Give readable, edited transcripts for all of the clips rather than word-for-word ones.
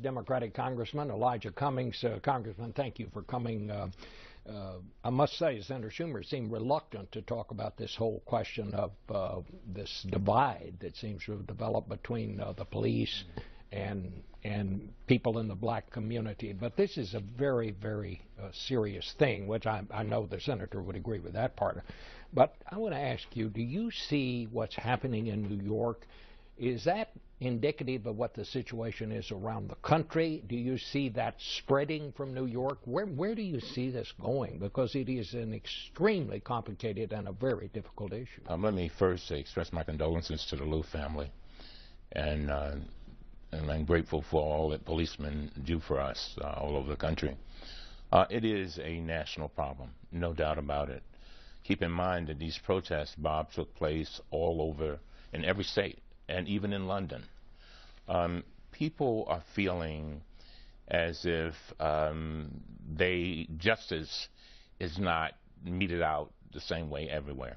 Democratic Congressman Elijah Cummings. Congressman, thank you for coming. I must say, Senator Schumer seemed reluctant to talk about this whole question of this divide that seems to have developed between the police and people in the black community. But this is a very, very serious thing, which I know the senator would agree with that part. But I want to ask you, do you see what's happening in New York? Is that indicative of what the situation is around the country? Do you see that spreading from New York? Where do you see this going? Because it is an extremely complicated and a very difficult issue. Let me first express my condolences to the Liu family, and I'm grateful for all that policemen do for us all over the country. It is a national problem, no doubt about it. Keep in mind that these protests, Bob, took place all over in every state, and even in London. People are feeling as if justice is not meted out the same way everywhere.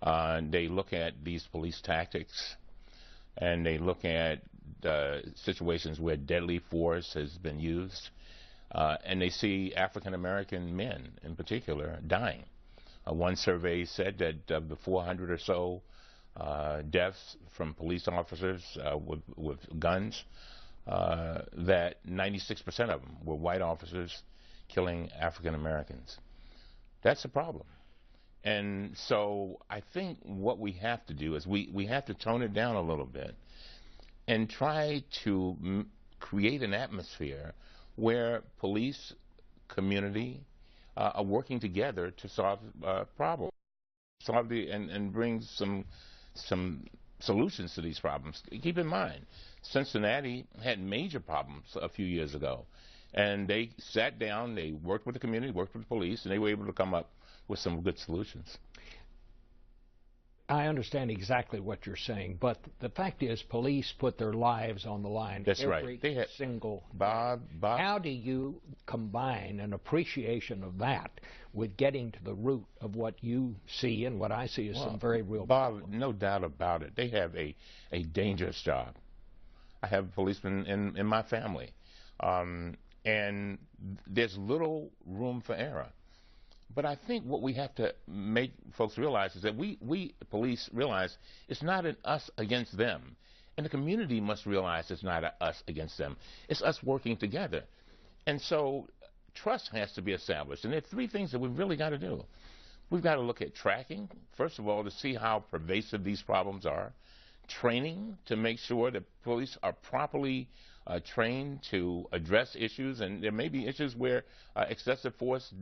They look at these police tactics, and they look at situations where deadly force has been used, and they see African American men in particular dying. One survey said that of the 400 or so deaths from police officers with guns, that 96% of them were white officers killing African Americans. That's a problem. And so I think what we have to do is we have to tone it down a little bit and try to create an atmosphere where police, community are working together to solve problems, and bring some solutions to these problems. Keep in mind, Cincinnati had major problems a few years ago, and they sat down, they worked with the community, worked with the police, and they were able to come up with some good solutions. I understand exactly what you're saying, but the fact is police put their lives on the line. That's every right. single Bob. How do you combine an appreciation of that with getting to the root of what you see and what I see as some very real problems? Bob, no doubt about it. They have a dangerous job. I have policemen in my family, and there's little room for error. But I think what we have to make folks realize is that we police realize it's not an us against them. And the community must realize it's not a us against them. It's us working together. And so trust has to be established. And there are three things that we've really got to do. We've got to look at tracking, first of all, to see how pervasive these problems are. Training to make sure that police are properly trained to address issues, and there may be issues where excessive force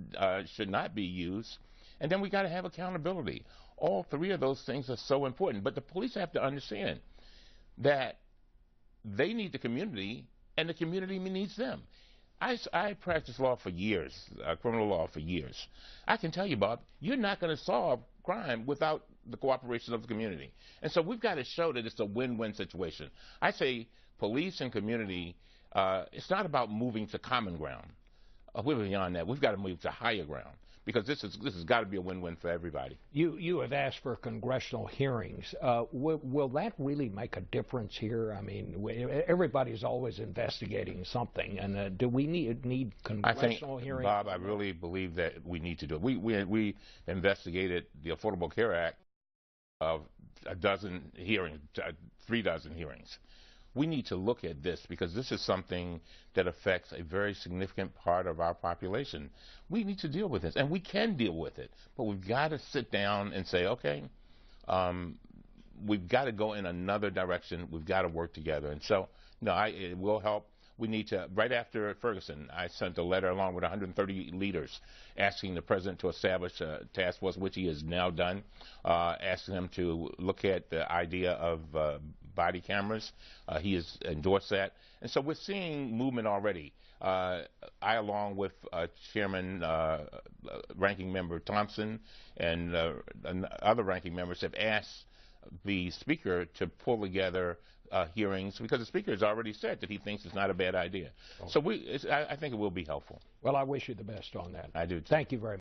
should not be used. And then we got to have accountability. All three of those things are so important. But the police have to understand that they need the community, and the community needs them. I practiced law for years, criminal law for years. I can tell you, Bob, you're not going to solve crime without the cooperation of the community. And so we've got to show that it's a win-win situation. I say police and community, it's not about moving to common ground. We're beyond that. We've got to move to higher ground, because this has got to be a win-win for everybody. You have asked for congressional hearings. Will that really make a difference here? I mean, everybody's always investigating something, and do we need congressional hearings? Bob, I really believe that we need to do it. We investigated the Affordable Care Act of 12 hearings, 3 dozen hearings. We need to look at this, because this is something that affects a very significant part of our population. We need to deal with this, and we can deal with it, but we've got to sit down and say, okay, we've got to go in another direction. We've got to work together. And so, no, it will help. We need to, right after Ferguson, I sent a letter along with 130 leaders asking the president to establish a task force, which he has now done, asking him to look at the idea of body cameras. He has endorsed that. And so we're seeing movement already. I, along with Chairman Ranking Member Thompson and other ranking members, have asked the Speaker to pull together hearings, because the Speaker has already said that he thinks it's not a bad idea. So I think it will be helpful. Well, I wish you the best on that. I do too. Thank you very much.